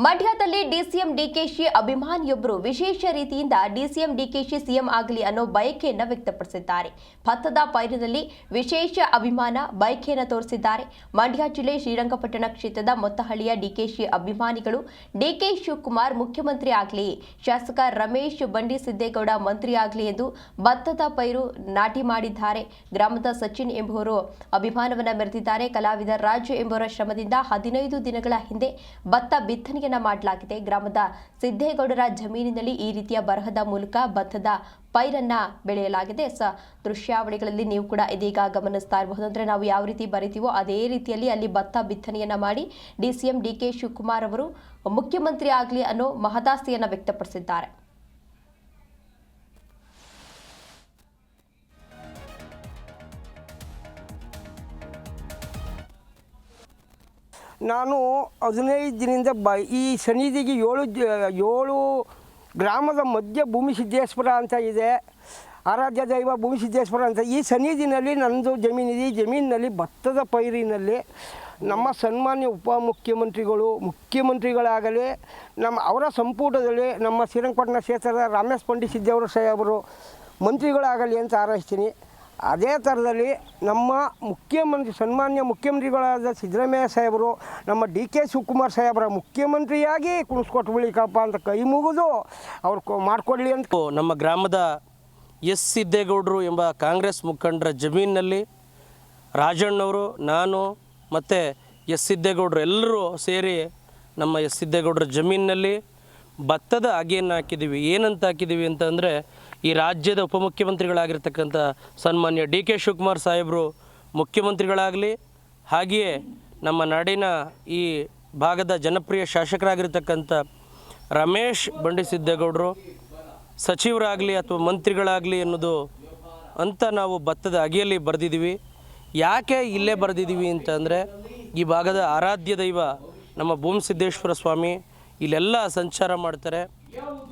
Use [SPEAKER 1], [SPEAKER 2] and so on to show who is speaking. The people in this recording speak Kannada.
[SPEAKER 1] ಮಂಡ್ಯದಲ್ಲಿ ಡಿಸಿಎಂ ಡಿಕೆಶಿ ಅಭಿಮಾನಿಯೊಬ್ಬರು ವಿಶೇಷ ರೀತಿಯಿಂದ ಡಿಸಿಎಂ ಡಿಕೆಶಿ ಸಿಎಂ ಆಗಲಿ ಅನ್ನೋ ಬಯಕೆಯನ್ನು ವ್ಯಕ್ತಪಡಿಸಿದ್ದಾರೆ. ಭತ್ತದ ಪೈರಿನಲ್ಲಿ ವಿಶೇಷ ಅಭಿಮಾನ ಬಯಕೆಯನ್ನು ತೋರಿಸಿದ್ದಾರೆ. ಮಂಡ್ಯ ಜಿಲ್ಲೆ ಶ್ರೀರಂಗಪಟ್ಟಣ ಕ್ಷೇತ್ರದ ಮೊತ್ತಹಳ್ಳಿಯ ಡಿಕೆಶಿ ಅಭಿಮಾನಿಗಳು ಡಿಕೆ ಶಿವಕುಮಾರ್ ಮುಖ್ಯಮಂತ್ರಿ ಆಗಲಿ, ಶಾಸಕ ರಮೇಶ್ ಬಂಡಿ ಸಿದ್ದೇಗೌಡ ಮಂತ್ರಿ ಆಗಲಿ ಎಂದು ಭತ್ತದ ಪೈರು ನಾಟಿ ಮಾಡಿದ್ದಾರೆ. ಗ್ರಾಮದ ಸಚಿನ್ ಎಂಬುವರು ಅಭಿಮಾನವನ್ನ ಮೆರೆದಿದ್ದಾರೆ. ಕಲಾವಿದ ರಾಜು ಎಂಬುವರ ಶ್ರಮದಿಂದ 15 ದಿನಗಳ ಹಿಂದೆ ಭತ್ತ ಬಿತ್ತನೆ ಮಾಡಲಾಗಿದೆ. ಗ್ರಾಮದ ಸಿದ್ದೇಗೌಡರ ಜಮೀನಿನಲ್ಲಿ ಈ ರೀತಿಯ ಬರಹದ ಮೂಲಕ ಭತ್ತದ ಪೈರನ್ನ ಬೆಳೆಯಲಾಗಿದೆ. ದೃಶ್ಯಾವಳಿಗಳಲ್ಲಿ ನೀವು ಕೂಡ ಇದೀಗ ಗಮನಿಸ್ತಾ ಇರಬಹುದು. ಅಂದ್ರೆ ನಾವು ಯಾವ ರೀತಿ ಬರೀತೀವೋ ಅದೇ ರೀತಿಯಲ್ಲಿ ಅಲ್ಲಿ ಭತ್ತ ಬಿತ್ತನೆಯನ್ನ ಮಾಡಿ ಡಿಸಿಎಂ ಡಿಕೆ ಶಿವಕುಮಾರ್ ಅವರು ಮುಖ್ಯಮಂತ್ರಿ ಆಗಲಿ ಅನ್ನೋ ಮಹದಾಸೆಯನ್ನ ವ್ಯಕ್ತಪಡಿಸಿದ್ದಾರೆ.
[SPEAKER 2] ನಾನು 15 ದಿನದಿಂದ ಈ ಸನ್ನಿಧಿಗೆ ಏಳು ಗ್ರಾಮದ ಮಧ್ಯ ಭೂಮಿ ಸಿದ್ದೇಶ್ವರ ಅಂತ ಇದೆ, ಆರಾಧ್ಯ ದೈವ ಭೂಮಿ ಸಿದ್ದೇಶ್ವರ ಅಂತ. ಈ ಸನ್ನಿಧಿನಲ್ಲಿ ನನ್ನದು ಜಮೀನಿದೆ. ಈ ಜಮೀನಿನಲ್ಲಿ ಭತ್ತದ ಪೈರಿನಲ್ಲಿ ನಮ್ಮ ಸನ್ಮಾನ್ಯ ಮುಖ್ಯಮಂತ್ರಿಗಳಾಗಲಿ ಅವರ ಸಂಪುಟದಲ್ಲಿ ನಮ್ಮ ಶ್ರೀರಂಗಪಟ್ಟಣ ಕ್ಷೇತ್ರದ ರಮೇಶ್ ಬಂಡಿ ಸಿದ್ದೇಗೌಡ ಸಾಹೇಬರು ಮಂತ್ರಿಗಳಾಗಲಿ ಅಂತ ಹಾರೈಸ್ತೀನಿ. ಅದೇ ಥರದಲ್ಲಿ ನಮ್ಮ ಸನ್ಮಾನ್ಯ ಮುಖ್ಯಮಂತ್ರಿಗಳಾದ ಸಿದ್ದರಾಮಯ್ಯ ಸಾಹೇಬರು ನಮ್ಮ ಡಿಕೆ ಶಿವಕುಮಾರ್ ಸಾಹೇಬರ ಮುಖ್ಯಮಂತ್ರಿಯಾಗಿ ಕುಣಿಸ್ಕೊಟ್ಟು ಬಿಳಿಕಪ್ಪ ಅಂತ ಕೈ ಮುಗಿದು ಅವ್ರು ಮಾಡಿಕೊಡ್ಲಿ ಅಂತ.
[SPEAKER 3] ನಮ್ಮ ಗ್ರಾಮದ ಎಸ್ ಸಿದ್ದೇಗೌಡರು ಎಂಬ ಕಾಂಗ್ರೆಸ್ ಮುಖಂಡರ ಜಮೀನಿನಲ್ಲಿ ರಾಜಣ್ಣವರು, ನಾನು ಮತ್ತು ಎಸ್ ಸಿದ್ದೇಗೌಡರು ಎಲ್ಲರೂ ಸೇರಿ ನಮ್ಮ ಎಸ್ ಸಿದ್ದೇಗೌಡರ ಜಮೀನಿನಲ್ಲಿ ಭತ್ತದ ಅಗೆಯನ್ನು ಹಾಕಿದ್ದೀವಿ. ಏನಂತ ಹಾಕಿದ್ದೀವಿ ಅಂತಂದರೆ, ಈ ರಾಜ್ಯದ ಉಪಮುಖ್ಯಮಂತ್ರಿಗಳಾಗಿರ್ತಕ್ಕಂಥ ಸನ್ಮಾನ್ಯ ಡಿ ಕೆ ಶಿವಕುಮಾರ್ ಸಾಹೇಬರು ಮುಖ್ಯಮಂತ್ರಿಗಳಾಗಲಿ, ಹಾಗೆಯೇ ನಮ್ಮ ನಾಡಿನ ಈ ಭಾಗದ ಜನಪ್ರಿಯ ಶಾಸಕರಾಗಿರ್ತಕ್ಕಂಥ ರಮೇಶ್ ಬಂಡಿ ಸಿದ್ದೇಗೌಡರು ಸಚಿವರಾಗಲಿ ಅಥವಾ ಮಂತ್ರಿಗಳಾಗಲಿ ಅನ್ನೋದು ಅಂತ ನಾವು ಭತ್ತದ ಅಗೆಯಲ್ಲಿ ಬರೆದಿದ್ದೀವಿ. ಯಾಕೆ ಇಲ್ಲೇ ಬರೆದಿದ್ದೀವಿ ಅಂತಂದರೆ, ಈ ಭಾಗದ ಆರಾಧ್ಯ ದೈವ ನಮ್ಮ ಭೂಮಿ ಸಿದ್ದೇಶ್ವರ ಸ್ವಾಮಿ ಇಲ್ಲೆಲ್ಲ ಸಂಚಾರ ಮಾಡ್ತಾರೆ.